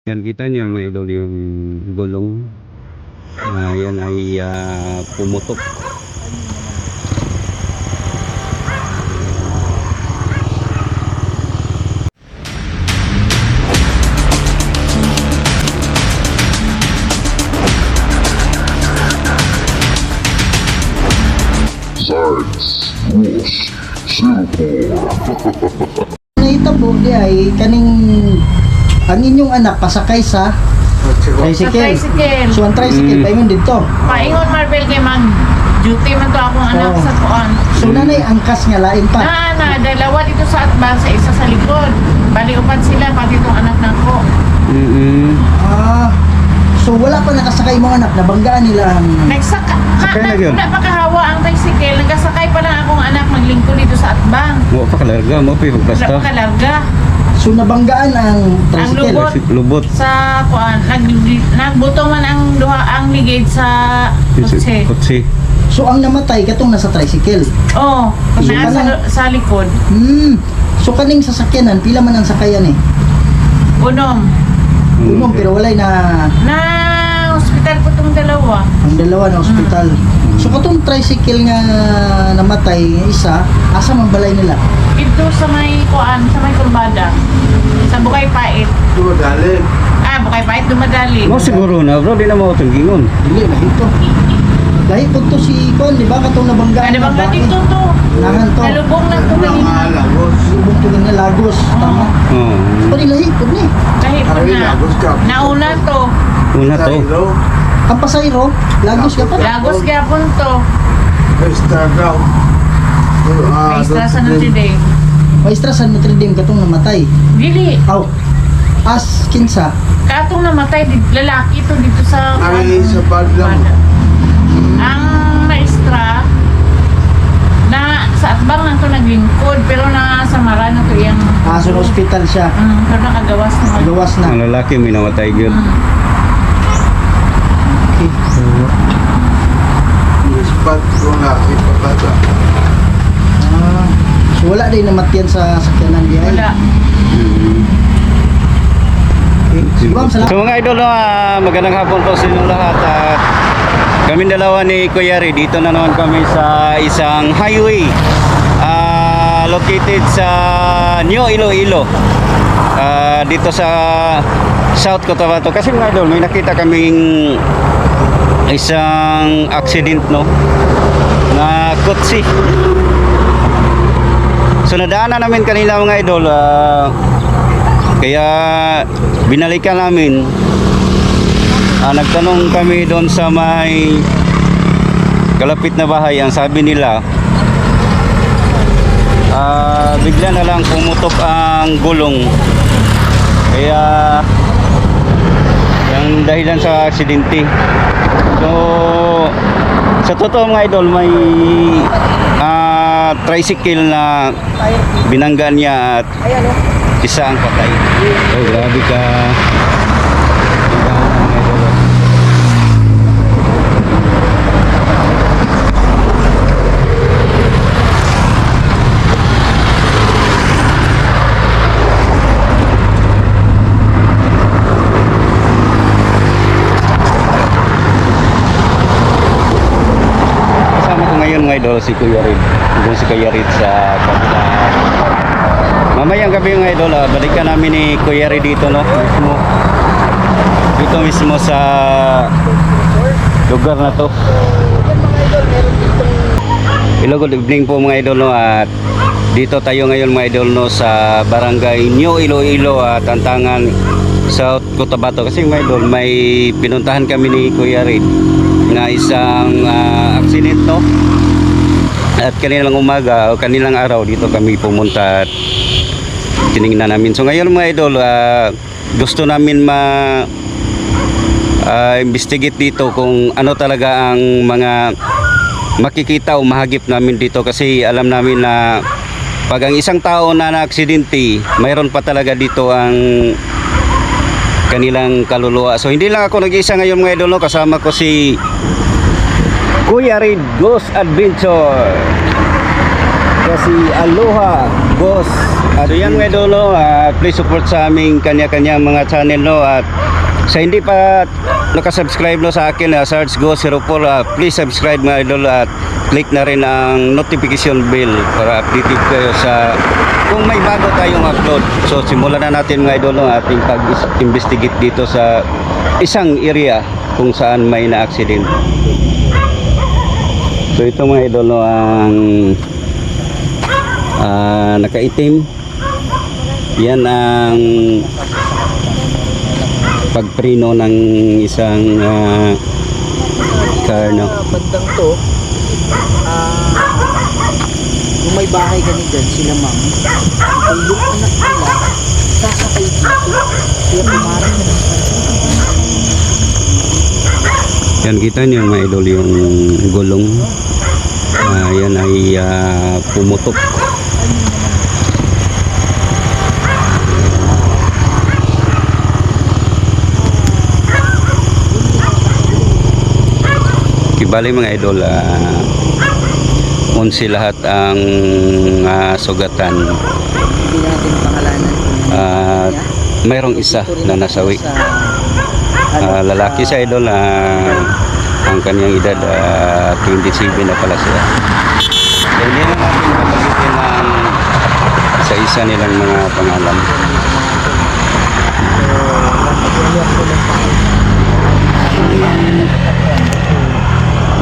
Yan, kita niyo mga idol yung gulong. Yan ay pumutok. Science was Singapore. Nahitabo di ay kaning ang inyong anak pasakay sa tricycle. Tricycle. So ang tricycle paingon dito. Paingon Marvel kay mag duty man to akong anak Oo. sa kuan. So nanay angkas nga lain pa. Dalawa dito sa atbang sa isa sa likod. Bali upat sila pati itong anak nako. So wala pa nakasakay mo anak, nabanggaan nila ang Sakay na yun. Wala pa kahawa ang tricycle. Nagkasakay pa lang akong anak maglingkod dito sa atbang. Mo pa kalarga mo pa yung Wala basta. pa kalarga. so nabanggaan ang tricycle. lubot. Lubot. Sa kuan nagbutong man ang duha ang ligid sa kotse. Kutsi. So ang namatay katong nasa tricycle. Oh, So, na sa likod. So kaning sasakyanan pila man ang sakayan eh. Unom. Unom pero walay na Na hospital po itong dalawa. ang dalawa na ospital. So katong tricycle nga namatay isa, asa man balay nila? Ito sa may kuan, sa may kurbada. Sa Bukay Pait. Dumadali. Bukay Pait dumadali. Mo siguro na bro, di na mo itong gingon. Dili na ito. Dahil po to si Kon, di ba? Katong nabanggaan Ano bang dito to? Nahan to. Nalubong lang to kanina. Subong to nga Lagos. Tama. Oo. Pari lahi po ni. Kahit po na. Nauna to. Una to. Ang pasayro, Lagos ka pa. Lagos Gapon to. Maestra sa Notre Dame. Maestra San Notre Dame katong namatay. Dili. Aw. As kinsa. Katong namatay, lalaki to dito sa... Ay, sa Badlang. Ang maestra, na sa atbang lang to naglingkod, pero na sa Marano to yung... So hospital siya. pero nakagawas na. Gawas na. Ang lalaki may namatay yun. Okay. Ispat ko nga ipapata. So wala din namatyan sa sakyanan di ay. Wala. Okay. Ma'am, So salamat. mga idol, magandang hapon po sa inyong lahat at kami dalawa ni Kuya Ray, dito na naman kami sa isang highway located sa New Iloilo, dito sa South Cotabato. Kasi mga idol, may nakita kaming isang accident, no, na kotse. So nadaanan namin kanila mga idol, kaya binalikan namin. Nagtanong kami doon sa may kalapit na bahay. Ang sabi nila, bigla na lang pumutok ang gulong. Kaya yung dahilan sa aksidente. So sa totoo mga idol, may tricycle na binanggaan niya at isa ang patay. Oh, grabe ka. Kasama ko ngayon mga idol si Kuya Rid. Doon si Kuya Rid sa kabila. Mamayang gabi mga idol, balikan namin ni Kuya Rid dito, no? Dito mismo sa lugar na to. Hello, good evening po mga idol, no? At dito tayo ngayon mga idol, no, sa barangay New Iloilo at Tantangan, South Cotabato. Kasi mga idol, may pinuntahan kami ni Kuya Rid na isang accident, no? At kanilang umaga o kanilang araw dito kami pumunta at tinignan namin. So ngayon mga idol, gusto namin investigate dito kung ano talaga ang mga makikita o mahagip namin dito, kasi alam namin na pag ang isang tao na na-aksidente, mayroon pa talaga dito ang kanilang kaluluwa. So hindi lang ako nag-isa ngayon mga idol, no? Kasama ko si Kuya Rid Ghost Adventure, kasi Aloha Ghost At so yan mga idol, no, please support sa aming kanya-kanya mga channel, no, at sa hindi pa nakasubscribe, no, sa akin, Sarge Go 04, please subscribe mga idol at click na rin ang notification bell para updated kayo sa kung may bago tayong upload. So simulan na natin mga idol, no, ating pag-investigate dito sa isang area kung saan may na-accident. So ito mga idol, no, ang nakaitim. Yan ang pagprino ng isang car, no. Bandang to, kung may bahay ganito dyan, sila ma'am, kung yung anak nila, sasakay dito, kaya pumarang na ng Yan, kita niyo mga idol yung gulong. Yan ay pumutok. Bali mga idol, 11 lahat ang sugatan. Hindi natin pangalanan. Mayroong isa na nasawi. Lalaki siya idol, ang kanyang edad 27 na pala siya. So, hindi na natin mabagitin ang isa-isa nilang mga pangalan.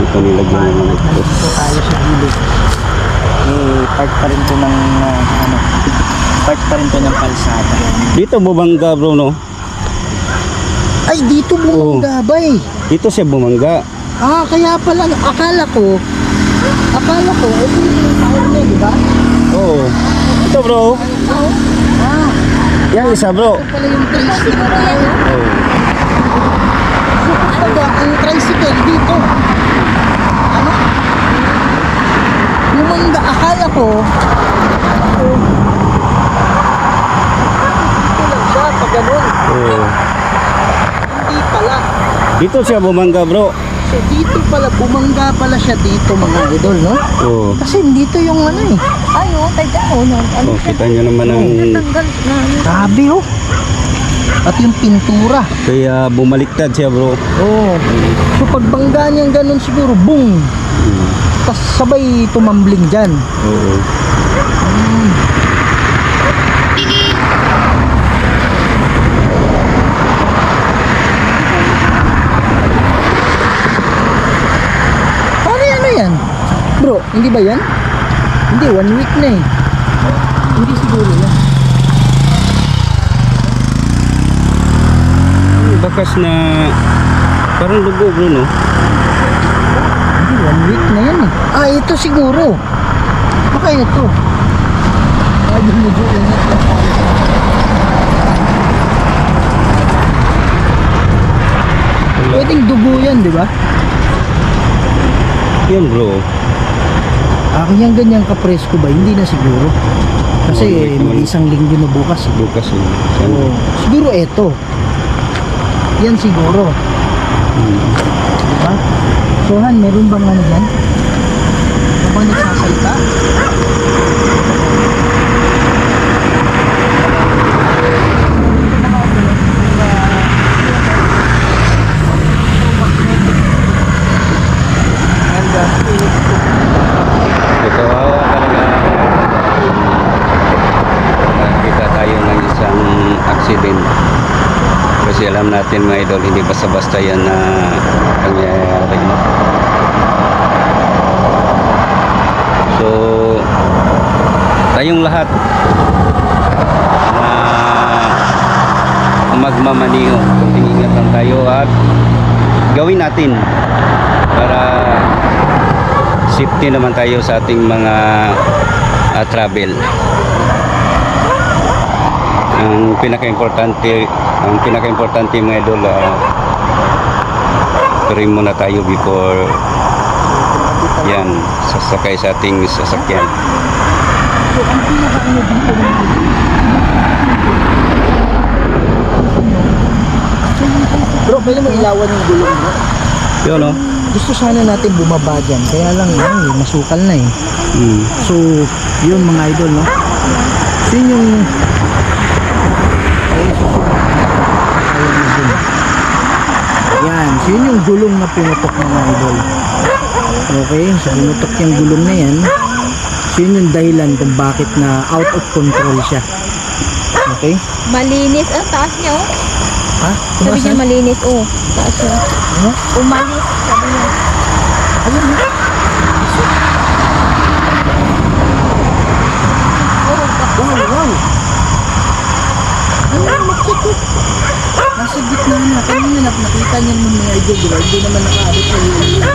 Ito nilagyan ng Dito tayo sa gilid. Part pa rin to ng part pa rin to ng kalsada. dito bumangga bro, no? Ay, dito bumangga ba eh. Dito siya bumangga. Kaya pala, akala ko, ito yung tawag niya, di ba? Oo. Ito bro. Yan isa bro. Ito pala yung tricycle na yan. Oo. Ang tricycle dito. Ano? Bumangga, akala ko, ito lang siya, pag ganun. Oo. Hindi pala. Dito siya bumangga bro. So dito pala, bumangga pala siya dito mga idol, no? Oo. Kasi dito yung ano eh. Ay, oh, tayo. Oh, kita nyo naman ang Grabe oh. At yung pintura. kaya bumaliktad siya bro. Oh. So pagbangga niyang ganun siguro, boom. Tapos sabay tumambling dyan. Oo. Ano yan? Bro, hindi ba yan? Hindi, 1 week na eh. Hindi siguro yan. Bakas na parang lugo bro, no? Hindi, 1 week na yan eh. Ito siguro. Baka ito. Medyo ingat lang tayo. Pwedeng dugo yan, di ba? Yan bro. Yung ganyang kapresko ba? Hindi na siguro. Kasi mag-isang linggo na bukas. Bukas yun. Sana. Oo. Siguro eto. Yan siguro. Diba? So Han, meron bang ano dyan? Habang nagsasalita? Ito talaga. Nakita tayo ng isang accident. Kasi alam natin mga idol, hindi basta-basta yan na pangyayari. So, tayong lahat na magmamaniho, ingat lang tayo at gawin natin para safety naman tayo sa ating mga travel. Ang pinaka-importante mga idol, tuloy muna tayo before yan sasakay sa ating sasakyan. So ang pinaka-ano dito bro, pwede mo ilawan yung gulong mo? Yun, no? Gusto sana natin bumaba dyan, kaya lang masukal na eh. So, yun mga idol, no? So yun yung ayun, yan, so yun yung gulong na pinutok mga idol. Okay, so pinutok yung gulong na yan. So yun yung dahilan kung bakit na out of control siya. Okay? Malinis ang taas niya, oh. Ha? Sabi niya malinis, oh. Taas niya. Ano? Umalis, sabi niya. Ayun, ha? Wow, wow! Ayun, makikip. Nasa gitna na. Kanina nakita niya ng mga idol, diba? Hindi naman nakaabot sa iyo.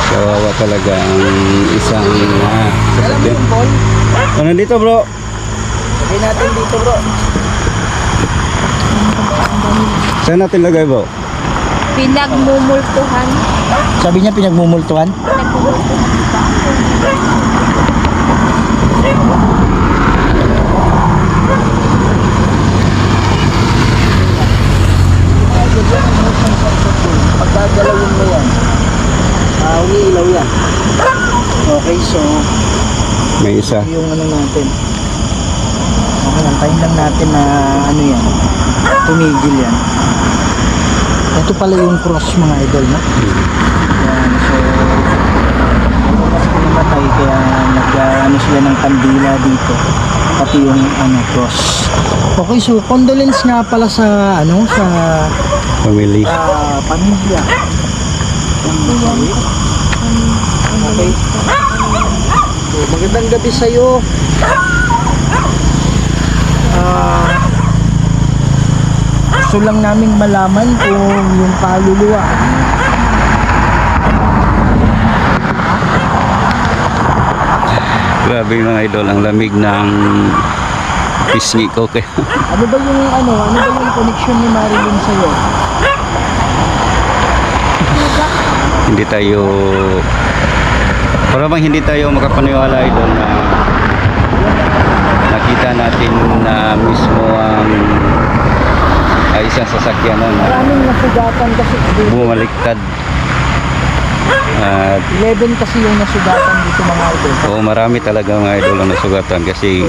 Kawawa talaga ang isang Alam mo sasakyan. yung ball? Oh, nandito bro. Lagay natin dito, bro. Saan natin lagay bro? Pinagmumultuhan. Sabi niya pinagmumultuhan? Pagkagalawin mo yan, umiilaw yan. Okay, so May isa. yung ano natin. Okay, antayin lang natin na ano yan, tumigil yan. Ito pala yung cross mga idol, no? Yan, so mas namatay kaya nag sila ng kandila dito, pati yung ano, cross. Okay, so condolence nga pala sa ano, sa Family. pamilya. Okay. So, magandang gabi sa'yo. Gusto lang naming malaman kung yung kaluluwa. Grabe mga idol, ang lamig ng pisngi ko. Kaya Ano ba yung connection ni Marilyn sa'yo? hindi tayo, para bang hindi tayo makapaniwala idol na nakita natin na mismo ang isang sasakyan na Maraming nasugatan kasi. bumaliktad. At 11 kasi yung nasugatan dito mga idol. oo, marami talaga mga idol ang nasugatan kasi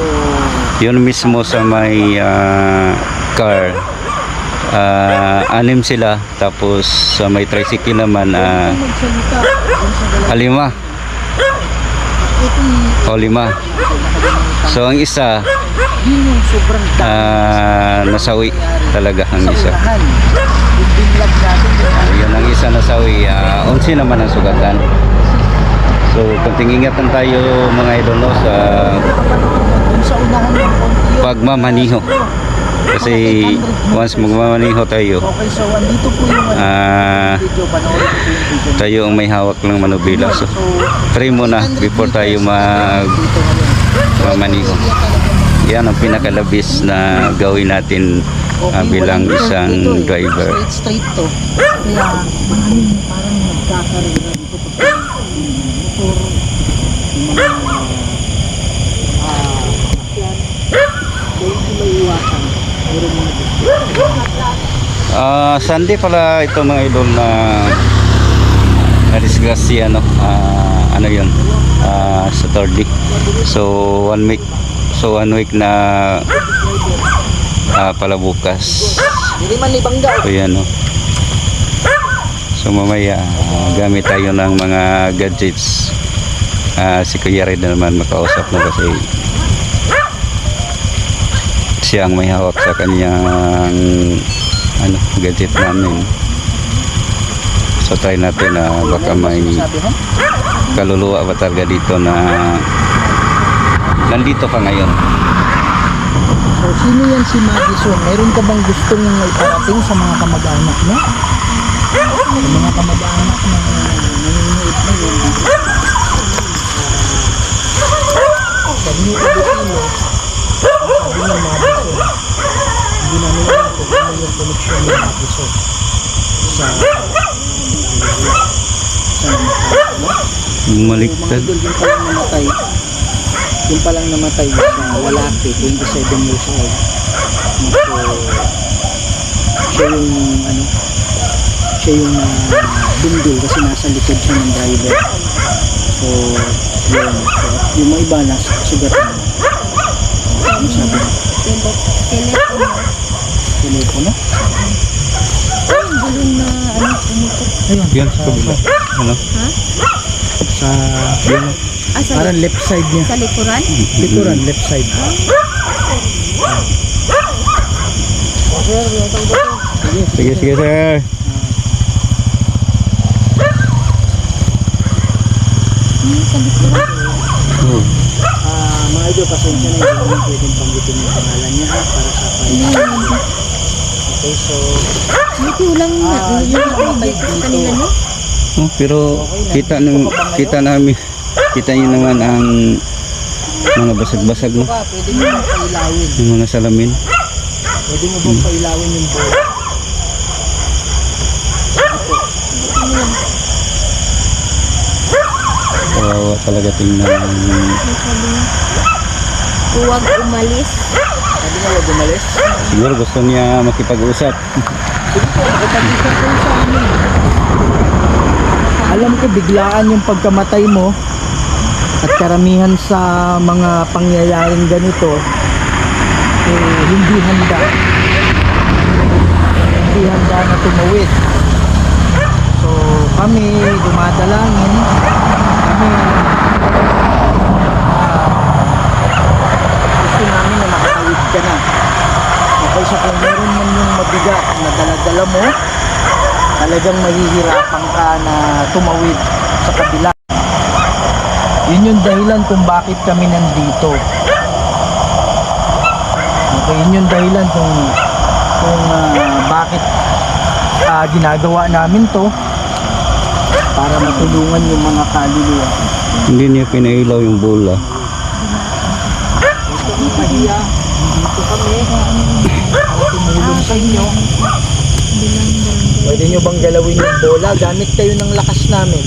yun mismo sa may car, anim sila, tapos sa may tricycle naman Magsalita dun sa dalawa. 5 Ito o 5. So ang isa yun yung sobrang nasawi talaga ang sa isa. unahan. Yung binlag natin yung Yun ang isa nasawi, 11 naman ang sugatan. So kunting ingatan tayo mga idol no, sa yung sa unahan ng konti yun. pagmamaniho. Kasi once magmamaniho tayo, Okay, so andito po yung video, panoorin po yung video. tayo ang may hawak ng manubila. So try muna before tayo magmamaniho. Yan ang pinakalabis na gawin natin bilang isang driver. Straight to. Kaya maraming parang nagkakarera dito pag motor, yung mga sakyan. Kaya hindi may iwasan. Meron mga Sunday pala ito mga idol na disgrasya ano yun, Saturday. So 1 week na pala bukas. hindi man ibangga. So yan no. So mamaya gamit tayo ng mga gadgets. Si Kuya Red naman makausap na kasi siya ang may hawak sa kanyang gadget namin. So try natin na baka may Sabi mo? kaluluwa ba talaga dito na nandito ka ngayon. So, sino yan si Madison? Meron ka bang gustong iparating sa mga kamag-anak mo? Sa mga kamag-anak na nanonood na yun. Sa New Filipino, sabi ng Madison, hindi namin alam kung ano yung connection ni Madison sa Bumaliktad. mga idol, yung palang namatay sa lalaki, 27 years old. So, siya yung ano, siya yung bundol kasi nasa likod siya ng driver. So, yun. So, yung mga iba nasa sugatan. Ano sabi mo? Telepono. Telepono? Ay, yung gulong na ano, pumutok. Ayun. Yan sa kabila. Ano? Ha? Sa, Yan. Ah, sa, parang left side niya. sa likuran? Likuran, left side. Sige, sige, sir. Sa likuran. Oh. Mga idol, pasensya na hindi naman pwedeng panggitin yung pangalan niya ha, para sa Hindi. Okay, so, Buti walang namatay sa dito. kanila, no? Oh, pero kita namin, kita niyo naman ang mga basag-basag, no? Pwede mo bang pailawin? Yung mga salamin. Pwede mo bang pailawin yung bola? Kawawa talaga tingnan. May sabi niya, huwag umalis. Sabi nga wag umalis. Siguro gusto niya makipag-usap. Sige po, nakipag-isip kayo sa amin. Alam ko biglaan yung pagkamatay mo at karamihan sa mga pangyayaring ganito hindi handa na tumawid. So kami dumadalangin, kami gusto namin na makatawid ka na. Okay, so kung meron man yung mabigat na dala-dala mo, talagang mahihirapan ka na tumawid sa kabila. Yun yung dahilan kung bakit kami nandito. Okay, yun yung dahilan kung bakit ginagawa namin to, para matulungan yung mga kaluluwa. Hindi niya pinailaw yung bola. Gusto kong pahiya, dito kami, tumulong sa inyo. Pwede nyo bang galawin yung bola? Gamit kayo ng lakas namin.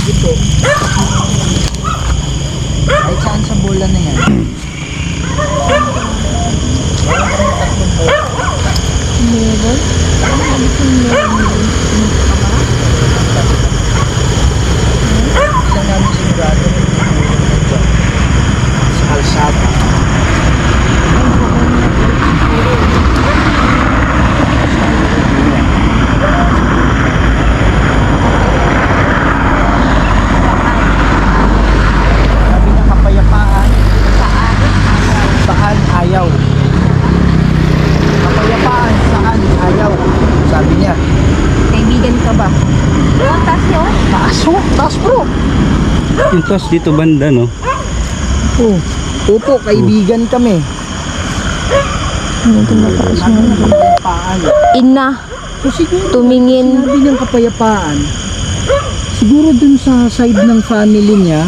Dito. Kahit saan sa bola na yan. Meron? Ano kung meron? Hindi lang namin sigurado sa kalsada. Sabi niya kapayapaan. Saan ayaw. Kapayapaan saan ayaw. Sabi niya. Kaibigan ka ba? Ang taas niya, oh. Taas bro. Yung taas dito banda, no? Oh, opo, kaibigan kami. Kapayapaan. Ina, So siguro, tumingin. sinabi niyang kapayapaan, siguro dun sa side ng family niya,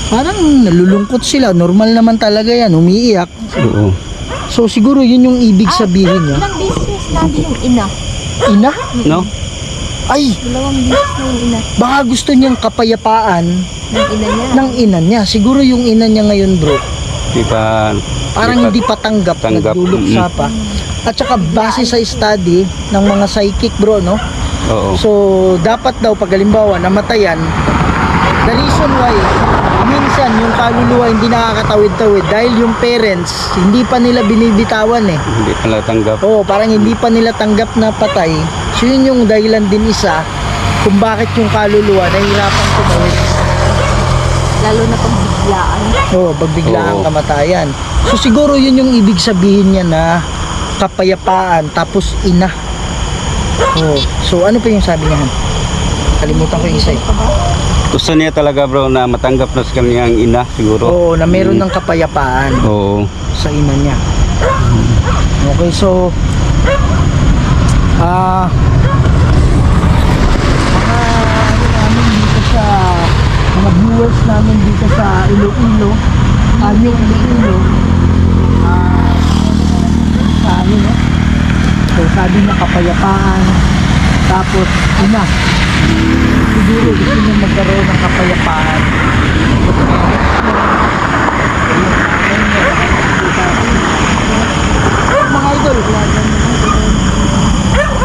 parang nalulungkot sila. Normal naman talaga yan, umiiyak. Oo. So siguro yun yung ibig sabihin niya. Ilang beses nabi yung ina. Ina? No? Ay, Dalawang beses na yung ina. baka gusto niyang kapayapaan Ng ina niya. ng ina niya. Siguro yung ina niya ngayon bro, Di pa... parang hindi pa tanggap, Tanggap. nagduluksa pa. At saka base sa study ng mga psychic bro, no? Oo. So, dapat daw pag halimbawa namatayan, the reason why minsan yung kaluluwa hindi nakakatawid-tawid dahil yung parents hindi pa nila binibitawan eh. Hindi pala tanggap. Oo, parang hindi pa nila tanggap na patay. So yun yung dahilan din isa kung bakit yung kaluluwa nahihirapan tumawid. Lalo na pag biglaan. Oo, pagbiglaang Oo. kamatayan. So siguro yun yung ibig sabihin niya na kapayapaan tapos ina. Oo. So ano pa yung sabi niya? Han? Kalimutan ko yung isa eh. Gusto niya talaga bro na matanggap na sa kanyang ina siguro. Oo, na meron ng kapayapaan Oo. sa ina niya. Okay, so mga ano namin dito sa mga viewers namin dito sa Iloilo, yung Iloilo, sa ano, no? So sabi niya kapayapaan, tapos ina. Siguro gusto niya magkaroon ng kapayapaan. idol,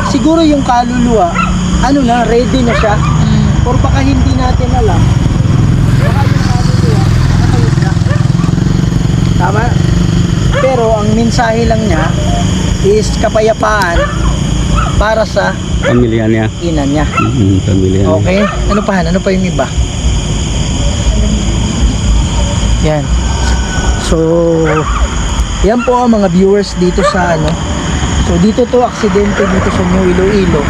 siguro yung kaluluwa, ano na, ready na siya. Or baka hindi natin alam. Baka yung kaluluwa, nakakayod na. Tama? Pero ang mensahe lang niya is kapayapaan para sa Pamilya niya. ina niya. Pamilya niya. Okay? Ano pa? Ano pa yung iba? Yan. So, yan po ang mga viewers dito sa ano. So, dito to, aksidente dito sa New Iloilo.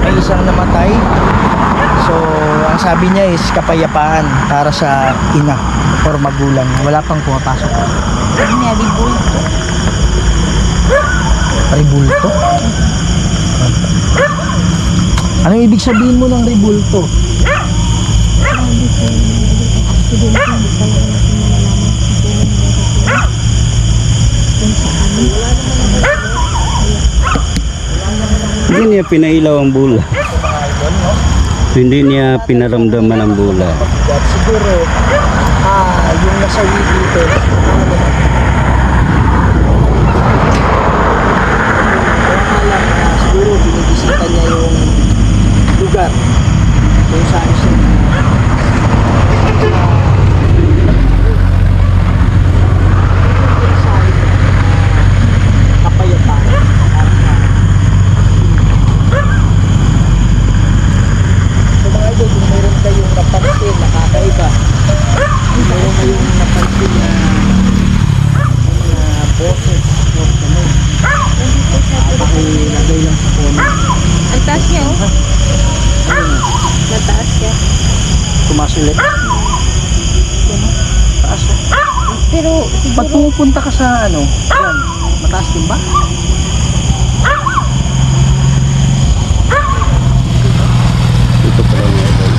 May isang namatay. So, ang sabi niya is kapayapaan para sa ina or magulang. Wala pang pumapasok. Sabi niya, ribulto. Ribulto? Anong ibig sabihin mo ng ribulto? Sabi ko, accident yung hindi talaga natin malalaman kung kailan darating. Kung saan. Hindi niya pinailaw ang bula. Hindi niya pinaramdaman ang bula. At siguro, yung nasawi dito, siguro binibisita niya yung lugar kung saan siya kapayapaan. So mga idol, kung mayroon kayong napansin, nakakaiba, mayroon kayong napansin na boses o ganun, pakilagay lang sa comment. Ang taas niya, oh. Mataas siya. Tumaas ulit. Taas eh. Pero Pag siguro, pumupunta ka sa ano, yan, mataas din ba? Ito pala mga idol.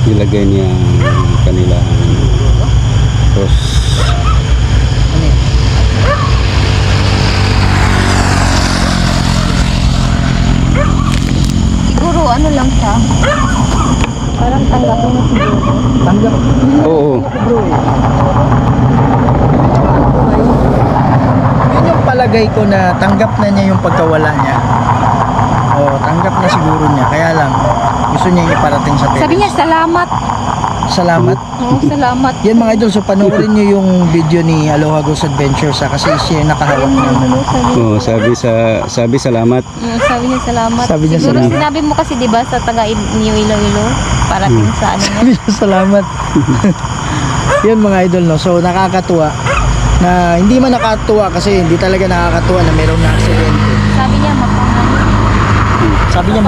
Nilagay niya ang kanilang cross. Ano yan? siguro ano lang siya. Parang tanggapin na siguro. Tanggap. Oo. Bro eh. Yun yung palagay ko na tanggap na niya yung pagkawala niya. O, tanggap na siguro niya. Kaya lang, gusto niya iparating sa Sabi niya, salamat. Salamat. Oo, salamat. Yan mga idol, so panoorin niyo yung video ni Aloha Ghost Adventures kasi siya yung nakahawak Ayun, naman. ano, sabi niya. Oo, sabi salamat. Sabi niya salamat. Sabi niya siguro salamat. sinabi mo kasi 'di ba sa taga New Iloilo parating sa ano niya. Sabi niya salamat. Yan mga idol, no? So nakakatuwa na hindi man nakakatuwa kasi hindi talaga nakakatuwa na mayroong na aksidente. Sabi niya mapanganib. Sabi niya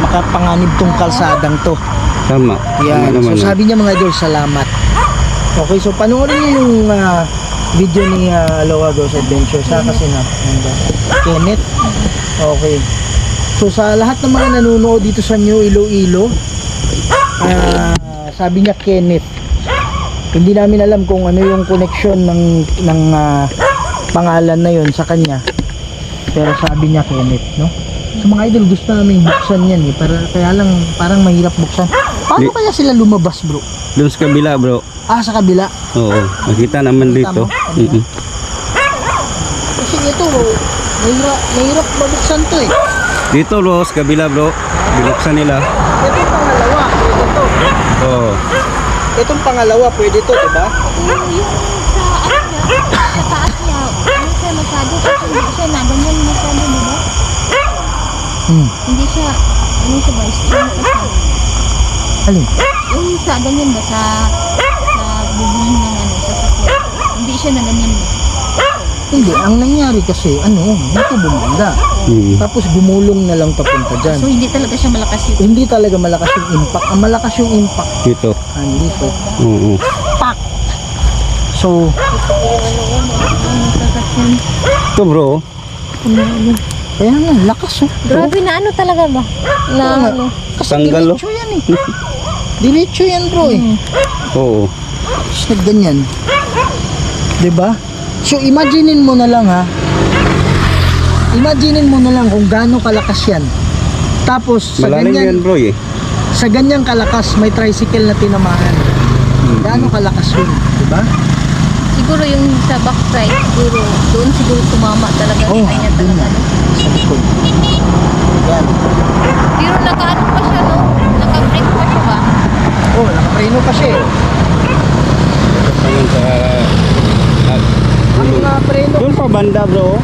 makapanganib tong kalsadang to. Tama. Yan. Tama naman. So sabi niya mga idol, salamat. Okay, so panoorin niyo yung video ni Aloha Ghost Adventures ha, kasi na Kenneth. Okay. So sa lahat ng mga nanonood dito sa New Iloilo, sabi niya Kenneth. Hindi namin alam kung ano yung connection ng pangalan na yon sa kanya. Pero sabi niya Kenneth, no? So mga idol, gusto namin buksan yan eh. Kaya lang parang mahirap buksan. Paano kaya sila lumabas, bro? Doon sa kabila, bro. Sa kabila. Oo. Nakita naman dito. Nakita mo? Kasi ito, mahirap mabuksan to eh. Dito, bro. Sa kabila, bro. Binuksan nila. Itong pangalawa, pwede to. Oo. Itong pangalawa, pwede to, diba? Yung sa ano niya, sa taas niya, ano siya masyado kasi hindi siya na ganyan masyado, di ba? Hindi siya, ano siya ba, strong pa siya. Alin? Yung sa ganyan ba, sa bubong ng ano, sa sakya. Hindi siya na ganyan ba? Hindi, ang nangyari kasi, dito bumanda. Tapos gumulong na lang papunta dyan. So hindi talaga siya malakas yung Hindi talaga malakas yung impact. Ang malakas yung impact, Dito. dito. Oo. Pak! So, sasakyan. Ito, bro. kaya nga, lakas oh. Grabe na ano talaga ba? Na Oo nga. ano? Kasi Tanggal, oh. diretso yan eh. Diretso yan bro eh. Oo. Tapos nagganyan. Diba? So imaginein mo na lang ha. Imaginein mo na lang kung gaano kalakas yan. Tapos sa Malalim yan, ganyan, bro, eh. sa ganyang kalakas may tricycle na tinamaan. Gaano kalakas yun, diba? Siguro yung sa backside, siguro, doon siguro tumama talaga. Oh, Kaya doon talaga, na. no? Sa likod. Yan. Pero nakaano pa siya, no? Naka-break pa siya ba? Oh, nakapreno pa siya eh. Ayun sa... Ang mga preno, Doon pa banda bro.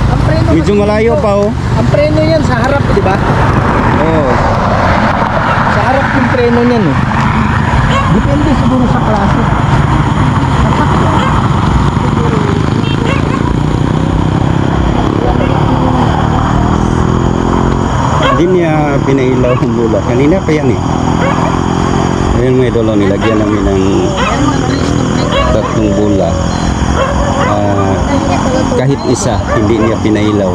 ang preno Medyo kasi malayo dito, pa oh. Ang preno yan sa harap, di ba? Oh. Sa harap yung preno niyan eh. Depende siguro sa klase. Hindi niya pinailaw ang bula. Kanina pa yan eh. Ayun mga idol, nilagyan namin ng tatlong bula. Kahit isa, hindi niya pinailaw.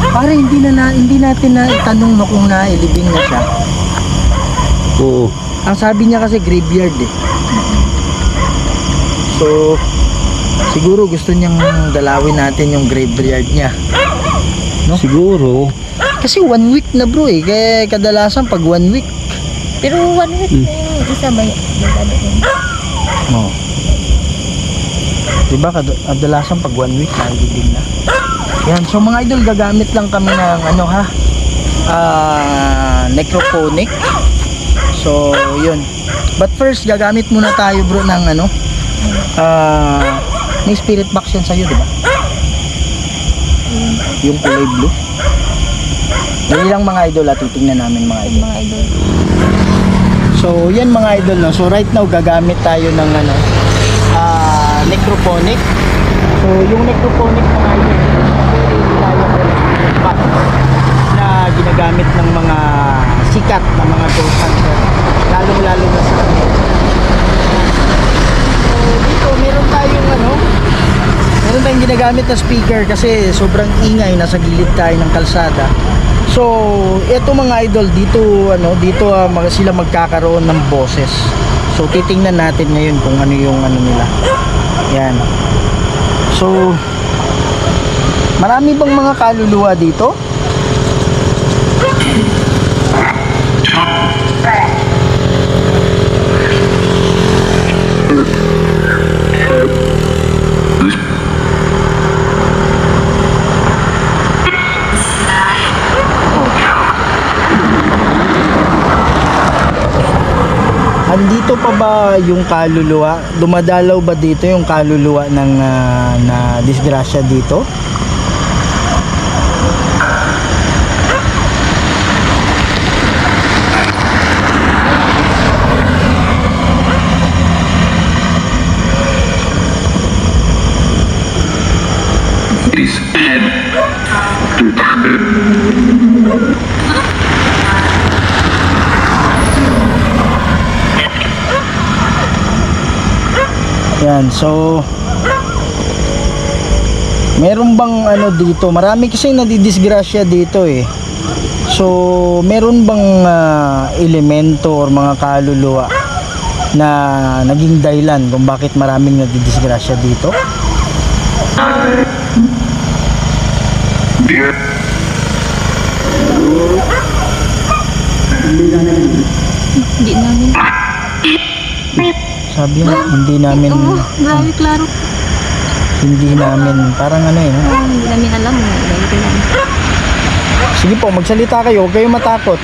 Pare, hindi natin na itanong no kung nailibing na siya. Oo. Ang sabi niya kasi graveyard eh. So, siguro gusto niyang dalawin natin yung graveyard niya. No? Siguro. Kasi 1 week na bro eh. Kaya kadalasan pag 1 week. Pero 1 week na yung isa ba? Oh. Diba kadalasan pag 1 week nailibing na. Yan, so mga idol, gagamit lang kami ng ano ha, necrophonic. So, yun. But first, gagamit muna tayo bro ng ano, may spirit box yan sa'yo, diba? Yung kulay blue. Yan lang mga idol, titingnan namin mga idol. Mga idol. So, yan mga idol, no? So, right now, gagamit tayo ng ano, necrophonic. So, yung necrophonic mga idol, na ginagamit ng mga sikat na mga ghost hunter, lalong-lalo na sa kanila. So, dito, meron tayong ginagamit na speaker kasi sobrang ingay, nasa gilid tayo ng kalsada. So, eto mga idol, dito sila magkakaroon ng boses. So, titingnan natin ngayon kung ano yung ano nila. Yan. So, marami bang mga kaluluwa dito? Andito pa ba yung kaluluwa? Dumadalaw ba dito yung kaluluwa ng na disgrasya dito? Yan, so meron bang ano dito? Marami kasi nadidisgrasya dito eh. So, meron bang elemento or mga kaluluwa na naging dahilan kung bakit maraming nadidisgrasya dito? Hindi namin. Sabi niya, hindi namin Grabe, klaro. hindi namin parang ano eh. Hindi namin alam. Ganito lang. Sige po, magsalita kayo, huwag kayong matakot.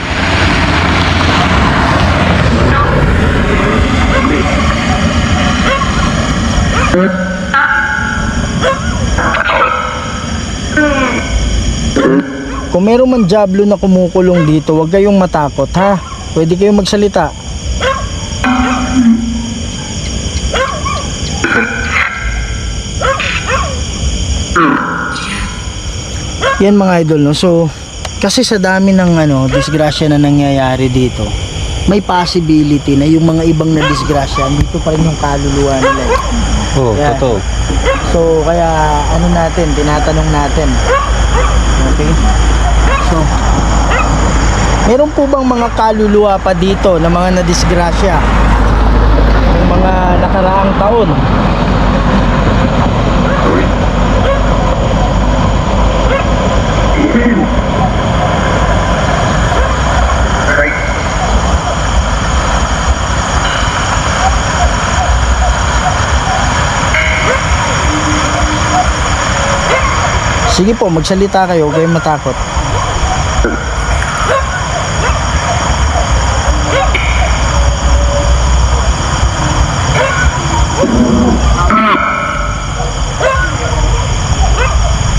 Kung meron man Diablo na kumukulong dito, huwag kayong matakot ha. Pwede kayong magsalita. Yan mga idol, no? So, kasi sa dami ng disgrasya na nangyayari dito, may possibility na yung mga ibang na disgrasya, dito pa rin yung kaluluwa nila. Oh, Yan. totoo. So, kaya tinatanong natin. Okay? So, meron po bang mga kaluluwa pa dito na mga nadisgrasya ng mga nakaraang taon? Sige po, magsalita kayo, huwag kayong matakot.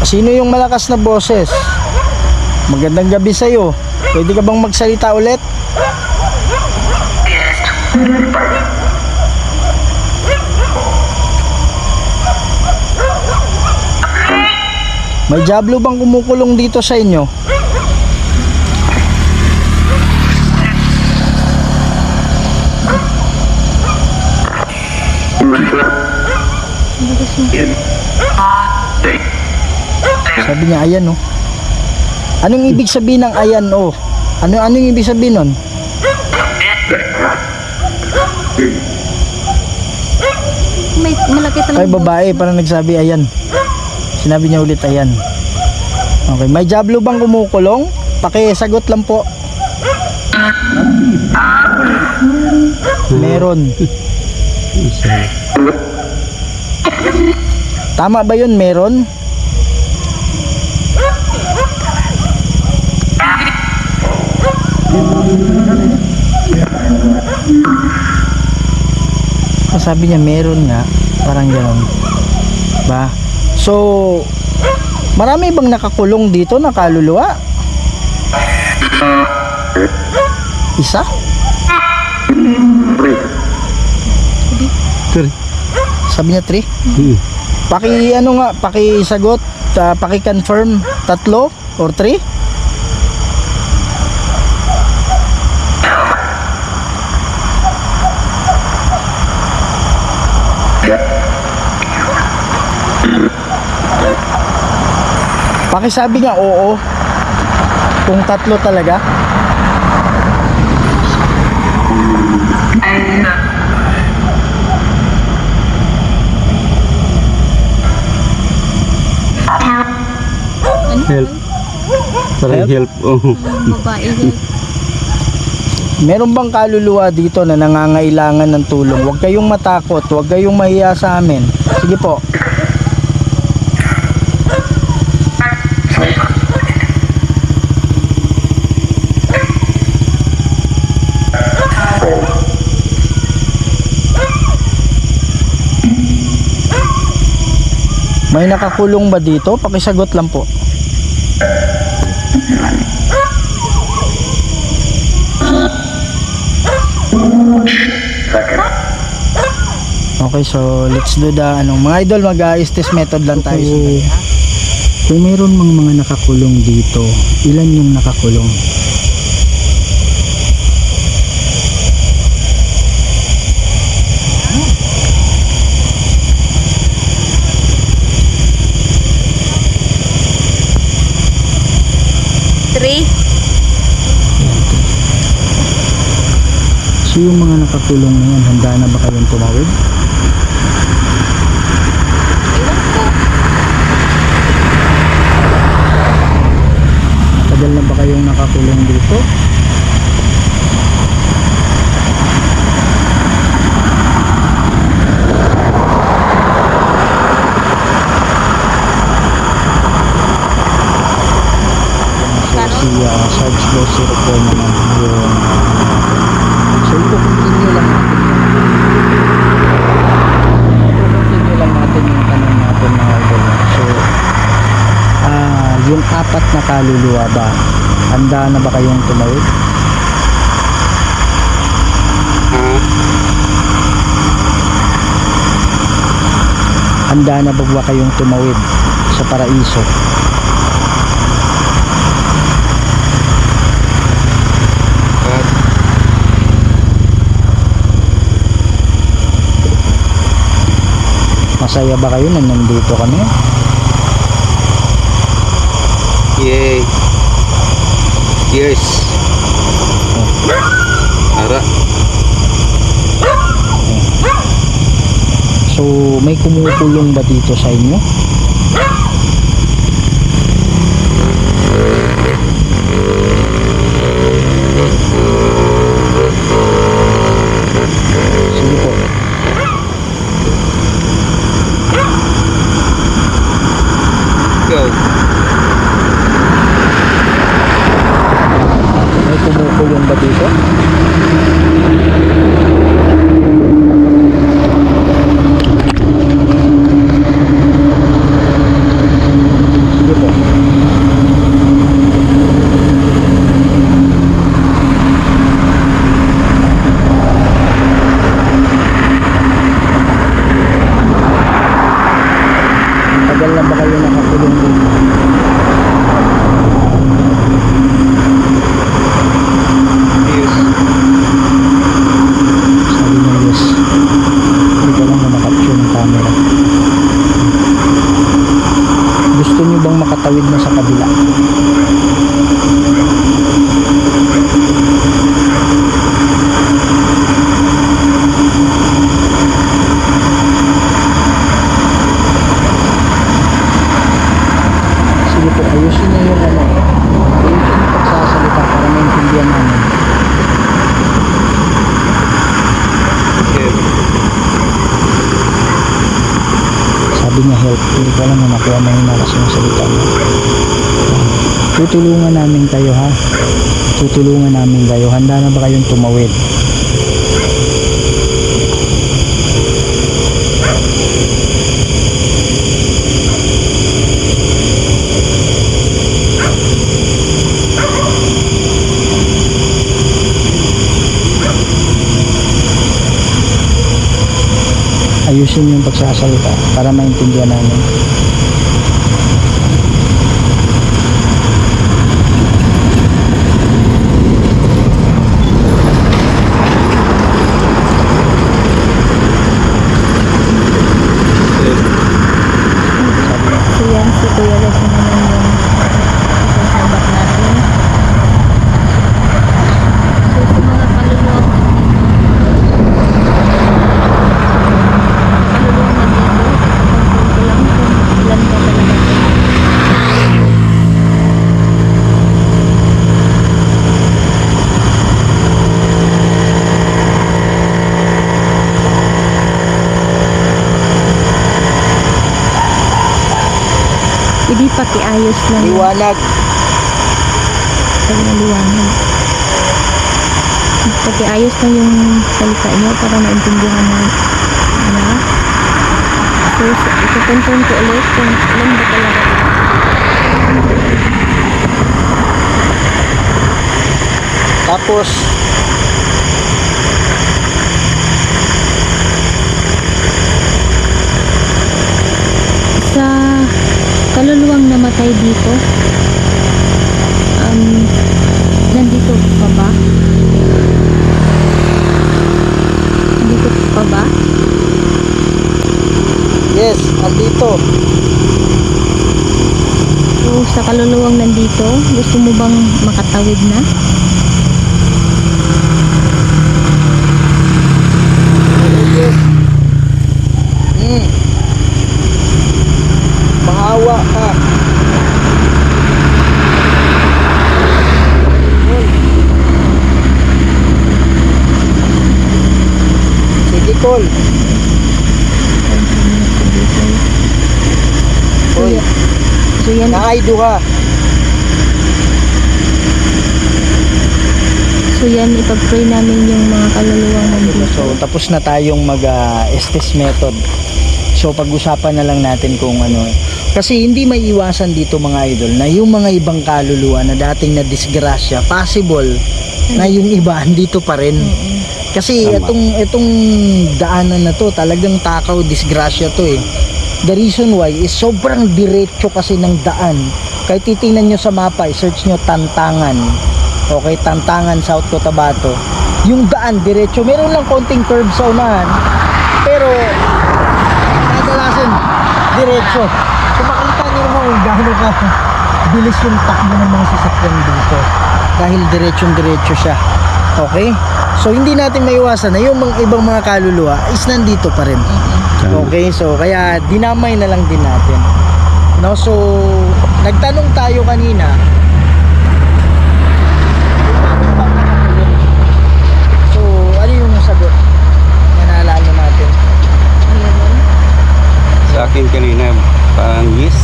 Sino yung malakas na boses? Magandang gabi sa'yo. Pwede ka bang magsalita ulit? May diablo bang kumukulong dito sa inyo? Sabi niya ayan oh. Anong ibig sabihin ng ayan oh? Anong ibig sabihin nun? May malaki talaga. Ay babae parang nagsabi ayan. Sinabi niya ulit ayan. Okay, may diablo bang kumukulong? Pakisagot lang po. Meron. Tama ba yun? Meron? Sabi niya meron nga, parang gano'n ba? So marami bang nakakulong dito na kaluluwa? Isa? Sabi niya 3? Paki ano nga, pakisagot, paki-confirm 3 or 3? Pakisabi nga oo. Kung 3 talaga. Help. Parang help. Oh. Babae din. Meron bang kaluluwa dito na nangangailangan ng tulong? Huwag kayong matakot, huwag kayong mahiya sa amin. Sige po. May nakakulong ba dito? Pakisagot lang po. Okay, so let's do the mga idol, mag-test method lang tayo. Kung mayroon mang mga nakakulong dito, ilan yung nakakulong? So yung mga nakakulong na yan, handa na ba kayong tumawid? Matagal na ba kayong nakakulong dito? Si Sarge Grocery po naman yung so i-continue lang natin yung tanong natin mga idol. So yung 4 na kaluluwa ba, handa na ba kayong tumawid? Handa na ba kayong tumawid sa paraiso? Masaya ba kayo na nandito kami? Yay. Yes. Ara. So may kumukulong ba dito sa inyo? Sige po. Go. ba kayo nakakulong dito? Sabi niya yes. Hindi ko lang na makapture ng camera. Gusto niyo bang makatawid na sa kabila? Sige po, ayusin niyo yung ano. Ayusin yung pagsasalita para maintindihan namin. Sabi niya help, hindi ko alam na nakuha mahina kasi yung salita niya. Tutulungan namin kayo ha. Tutulungan namin kayo. Handa na ba kayong tumawid? Ayusin yung pagsasalita para maintindihan namin. So yan, si Kuya Red na naman yung sasabat natin. So sa mga kaluluwa na dito, ko lang kung ilan ba talaga. Hindi pakiayos lang. Liwanag. Sa liwanag. Pakiayos lang yung salita niyo para maintindihan na. Ano? So, ito-confirm ko ulit kung ilan ba talaga. Tapos Sa kaluluwang namatay dito, nandito pa ba? Nandito pa ba? yes, andito. So, sa kaluluwang nandito, gusto mo bang makatawid na? Yes. Maawa ka. Sige, Col. Oy, So, yan. nakaido ka. So, yan, ipag-pray namin yung mga kaluluwang nandito. So, tapos na tayong mag-estes method. So, pag-usapan na lang natin kung ano. Kasi hindi may iwasan dito mga idol na yung mga ibang kaluluwa na dating na disgrasya, possible na yung iba andito pa rin. Kasi Tama. itong daanan na to, talagang takaw, disgrasya to eh. The reason why is sobrang diretso kasi ng daan. Kahit titingnan nyo sa mapa, search nyo Tantangan. Okay, Tantangan, South Cotabato. Yung daan, diretso. Meron lang konting curve sa unahan. Pero, kadalasan, diretso. Kung makita nyo naman kung gaano ka bilis yung takbo ng mga sasakyan dito. Dahil diretsong-diretso siya. Okay? So, hindi natin maiwasan na yung mga ibang mga kaluluwa is nandito pa rin. Okay? So, kaya dinamay na lang din natin. No? So, nagtanong tayo kanina, so, ano yung sagot na naalala natin? Sa akin kanina, parang yes.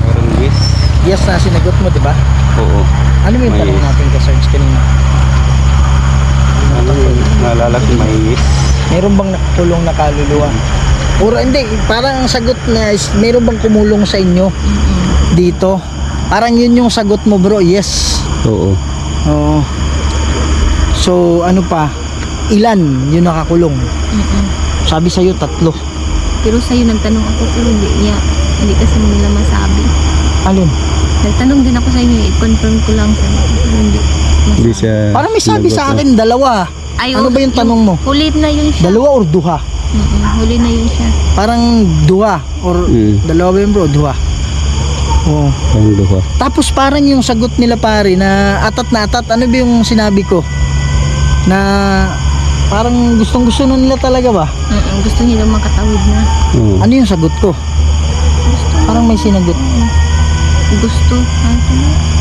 Parang yes. Yes na sinagot mo, di ba? Oo. Ano yung May tanong yes. natin kay Sarge kanina? Ano yun? Naalala ko may yes. Meron bang nakulong na kaluluwa? Or hindi, parang ang sagot na is, meron bang kumulong sa inyo dito? Parang yun yung sagot mo, bro. Yes. Oo. Oo. So, ano pa? Ilan yung nakakulong? Sabi sa'yo, 3. Pero sa'yo nagtanong ako, pero hindi kasi nila masabi. Alin? Nagtanong din ako sa inyo, i-confirm ko lang sa pero hindi Hindi masabi. siya. Parang may sabi sinagot sa na. akin, dalawa. Ay, Ano ba yung tanong mo? Huli na yun siya. Dalawa or duha? Huli na yun siya. Parang duha. Or dalawa ba yun bro? Duha. Oo. Ang duha. Tapos parang yung sagot nila pare na atat na atat. Ano ba yung sinabi ko? Na parang gustong gusto na nila talaga ba? Gusto niya daw makatawid na. Oo. Ano yung sagot ko? Parang may sinagot. Gusto.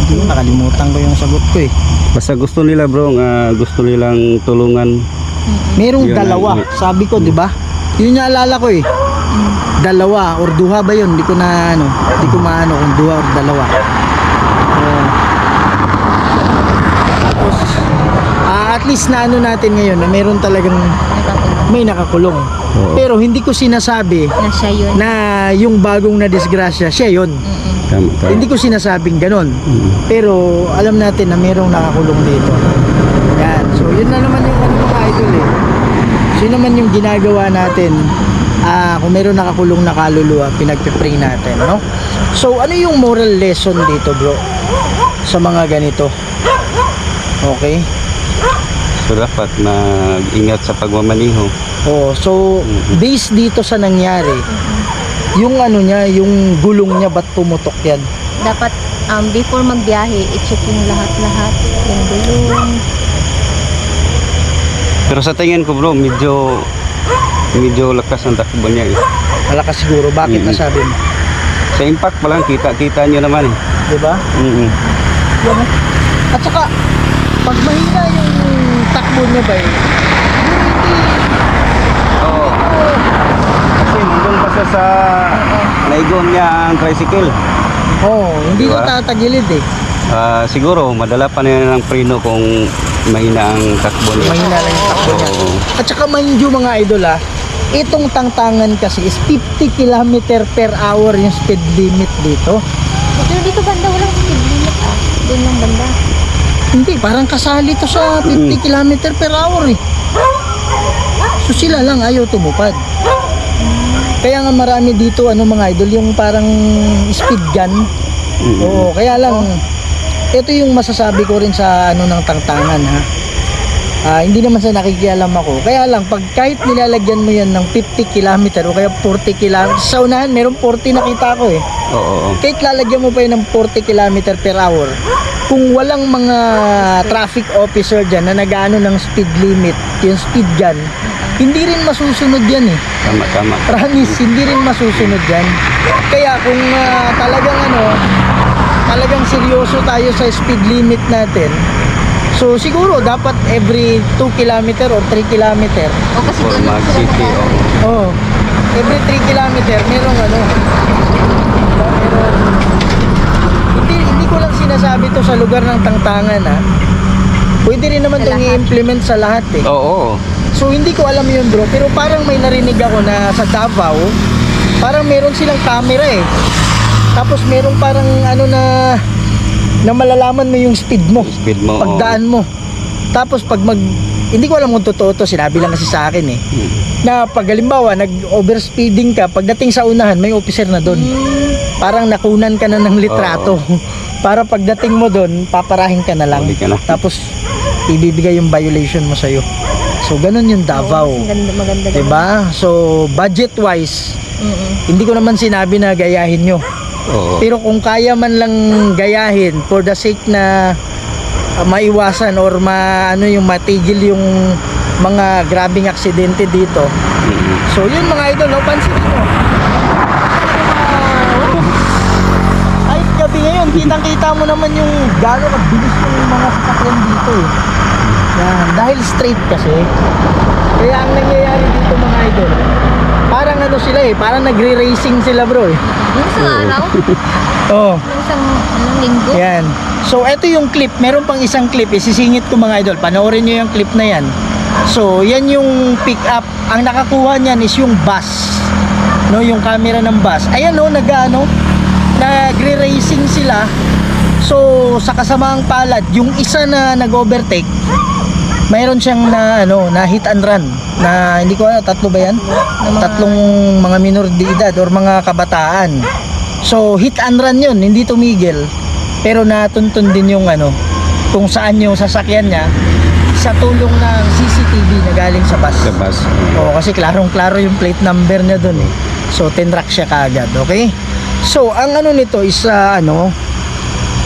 Hindi ko nakalimutan ko yung sagot ko eh. Basta gusto nila bro, gusto nilang tulungan. Merong Yun dalawa. ang- Sabi ko, di ba? Yun yung alala ko eh. Dalawa or duha ba yun? Hindi ko na ano, hindi ko maano kung duha or dalawa. Oo. Tapos at least na ano natin ngayon na meron talagang may nakakulong. Oo. Pero hindi ko sinasabi Na siya yun. na yung bagong na disgrasya siya yun. Tama, tama. Hindi ko sinasabing ganon. Mm. Pero alam natin na merong nakakulong dito. Yan. So yun na naman yung ano mga idol eh. So yun naman yung ginagawa natin. Kung meron nakakulong na kaluluwa, pinagpipray natin, no? So ano yung moral lesson dito, bro? Sa mga ganito. Okay? So dapat mag-ingat sa pagmamaniho. Oh, so based dito sa nangyari, yung ano niya, yung gulong niya ba't pumutok yan? Dapat before magbiyahe, i-check yung lahat-lahat. Yung gulong. Pero sa tingin ko bro, medyo lakas ang takbo niya eh. Malakas siguro. Bakit nasabi mo? Sa impact pa lang, kita nyo naman eh. Diba? Mm-mm. Yan. At saka, pag mahina yung takbo niya ba eh, Oo. Kasi nandun pa siya sa naigon niya ang tricycle. hindi Diba? ko tatagilid eh. Siguro, madala pa na ng preno kung mahina ang takbo niya. Mahina lang yung takbo niya. Oo. At saka mind you mga idol itong tangtangan kasi is 50 km per hour yung speed limit dito. Pero dito banda, walang speed limit Doon lang banda. Hindi, parang kasali to sa 50 km per hour eh. So sila lang ayaw tumupad. Kaya nga marami dito mga idol yung parang speed gun. Oo, kaya lang ito yung masasabi ko rin sa ng tangtangan ha. Hindi naman sa nakikialam ako. Kaya lang pag kahit nilalagyan mo yan ng 50 km o kaya 40 km, sa unahan meron 40 nakita ko eh. Oo. Kahit lalagyan mo pa yun ng 40 km per hour, kung walang mga traffic officer dyan na nag-ano ng speed limit, yung speed gun, hindi rin masusunod yan eh. Tama. Promise, hindi rin masusunod yan. Kaya kung talagang seryoso tayo sa speed limit natin, so siguro dapat every 2 km or 3 km, O kasi For doon lang sila Mag-City, nag- oo. every 3 km merong hindi ko lang sinasabi to sa lugar ng tangtangan ha. Pwede rin naman Sa itong lahat. i-implement sa lahat eh. Oo. So hindi ko alam yun bro, pero parang may narinig ako na sa Davao, parang meron silang camera eh. Tapos meron parang na malalaman mo yung speed mo, Speed mo. oo. pagdaan mo. Tapos hindi ko alam kung totoo to, sinabi lang kasi sa akin eh. Na pag halimbawa nag-overspeeding ka, pagdating sa unahan may officer na doon. Parang nakunan ka na ng litrato. Para pagdating mo doon, paparahin ka na lang. Huli ka na. Tapos ibibigay yung violation mo sa'yo. So ganun yung Davao. Maganda. Diba? So budget wise, hindi ko naman sinabi na gayahin nyo. Oo. Pero kung kaya man lang gayahin for the sake na maiwasan or yung matigil yung mga grabing aksidente dito. So yun mga idol, pansinin mo. Kahit gabi ngayon, kitang-kita mo naman yung gano'n kabilis ng mga sasakyan dito eh. Yan, dahil straight kasi. Kaya ang nangyayari dito mga idol, parang sila eh, parang nagre-racing sila bro eh. Yung isang araw, Oo. yung isang linggo. Yan. So, ito yung clip. Meron pang isang clip. Isisingit ko mga idol. Panoorin nyo yung clip na yan. So, yan yung pick up. Ang nakakuha niyan is yung bus. No, yung camera ng bus. Ayan nagre-racing sila. So, sa kasamaang palad, yung isa na nag-overtake, mayroon siyang na hit and run na hindi ko alam, tatlo ba yan? Tatlong mga minor de edad or mga kabataan. So hit and run yun, hindi tumigil. Pero natuntun din yung kung saan yung sasakyan niya sa tulong ng CCTV na galing sa bus. Sa bus. Oo, kasi klarong-klaro yung plate number niya doon eh. So tinrack siya kaagad, okay? So ang nito is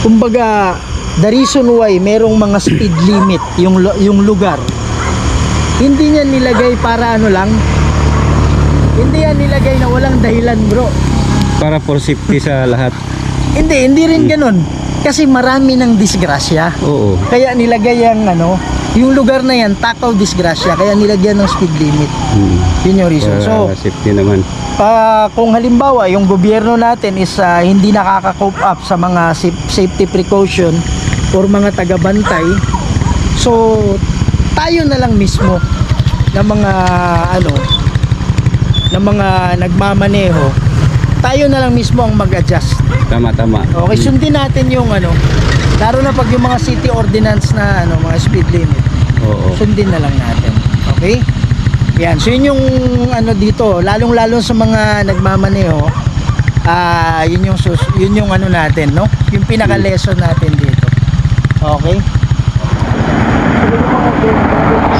kumbaga the reason why merong mga speed limit yung lugar. Hindi niya nilagay para lang. Hindi yan nilagay na walang dahilan, bro. Para for safety sa lahat. Hindi rin ganun. Kasi marami ng disgrasya. Oo. Kaya nilagay yung lugar na yan, takaw disgrasya. Kaya nilagyan ng speed limit. Yun yung reason. So, Para safety naman. kung halimbawa, yung gobyerno natin is hindi nakaka-cope up sa mga safety precaution or mga taga-bantay, so, tayo na lang mismo ng mga nagmamaneho, tayo na lang mismo ang mag-adjust. Tama. Okay, sundin natin yung lalo na pag yung mga city ordinance na mga speed limit. Oo. Sundin na lang natin. Okay? Yan, so yun yung dito, lalong-lalo sa mga nagmamaneho, yun yung natin, no? Yung pinaka-lesson natin dito. Okay?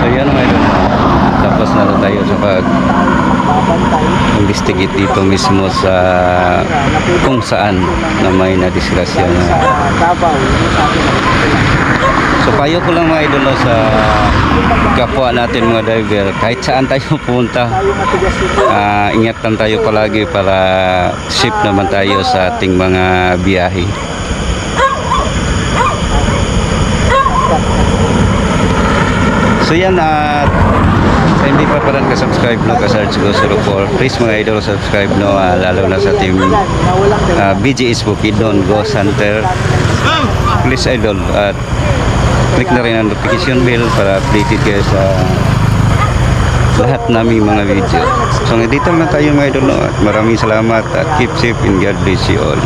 So yan mga idol. Tapos na tayo sa pag-investigate dito mismo sa kung saan na may nadisgrasya na. So payo ko lang mga idol sa kapwa natin mga driver, kahit saan tayo pumunta, ingat lang tayo palagi para safe naman tayo sa ating mga biyahe. So yan, sa hindi pa pala ka-subscribe ka-search ko 04, please mga idol subscribe lalo na sa team BGS Bukidnon Ghost Hunter. Please idol at click na rin ang notification bell para updated kayo sa lahat naming mga video. So dito na tayo mga idol at maraming salamat at keep safe and God bless you all.